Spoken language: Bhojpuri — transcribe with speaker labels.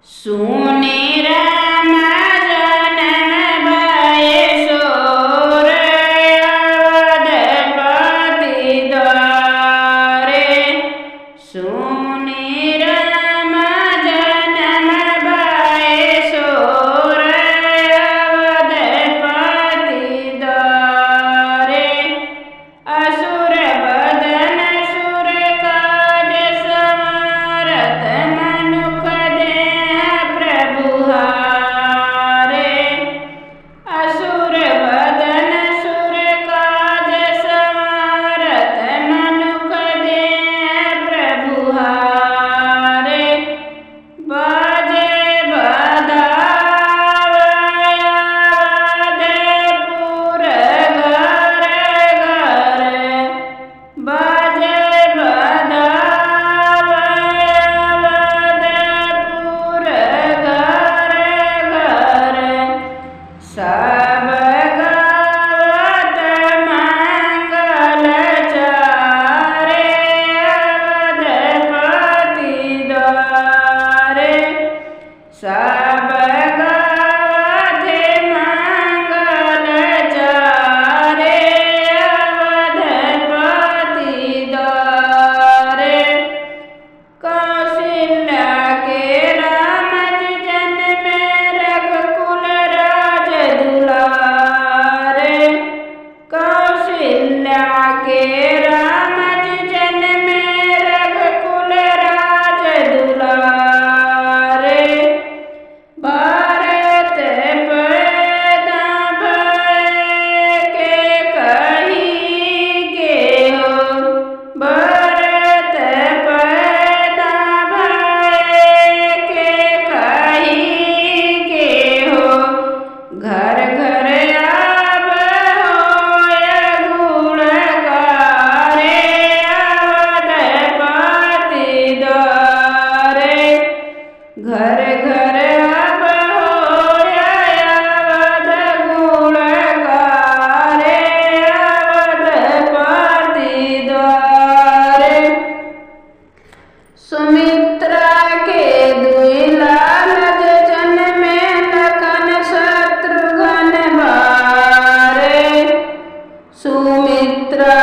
Speaker 1: सुने राम जनम भय सोर अवधपति द्वारे। सुने राम जनम भय सोर अवधपति द्वारे। असुर बदन सुर काज संवरत मनुख देह प्रभु हारे। असुर बदन सुर काज संवरत मनुख देह प्रभु हारे। बाजे बधावयवधपुर घर घर। बाजे बधावयवधपुर घर घर। सब गावत मंगल चारे अवधपति द्वारे। सब गावत मंगल चारे अवधपति द्वारे। कौशल्या के राम जी जन्मे रघुकुल राज दुलारे। कौशल्या के राम जी जन्मे रघुकुल राज दुलारे। भारत पैदा भय के कही के हो। भारत पैदा भय के कही के हो। घर घर आब होय गुणगारे अवधपति द्वारे। घर घर अब होय अवध गुणगारे अवधपति द्वारे। सुमित्रा के दुई लालज जन्मे लखन शत्रुघ्न बारे। सुमित्रा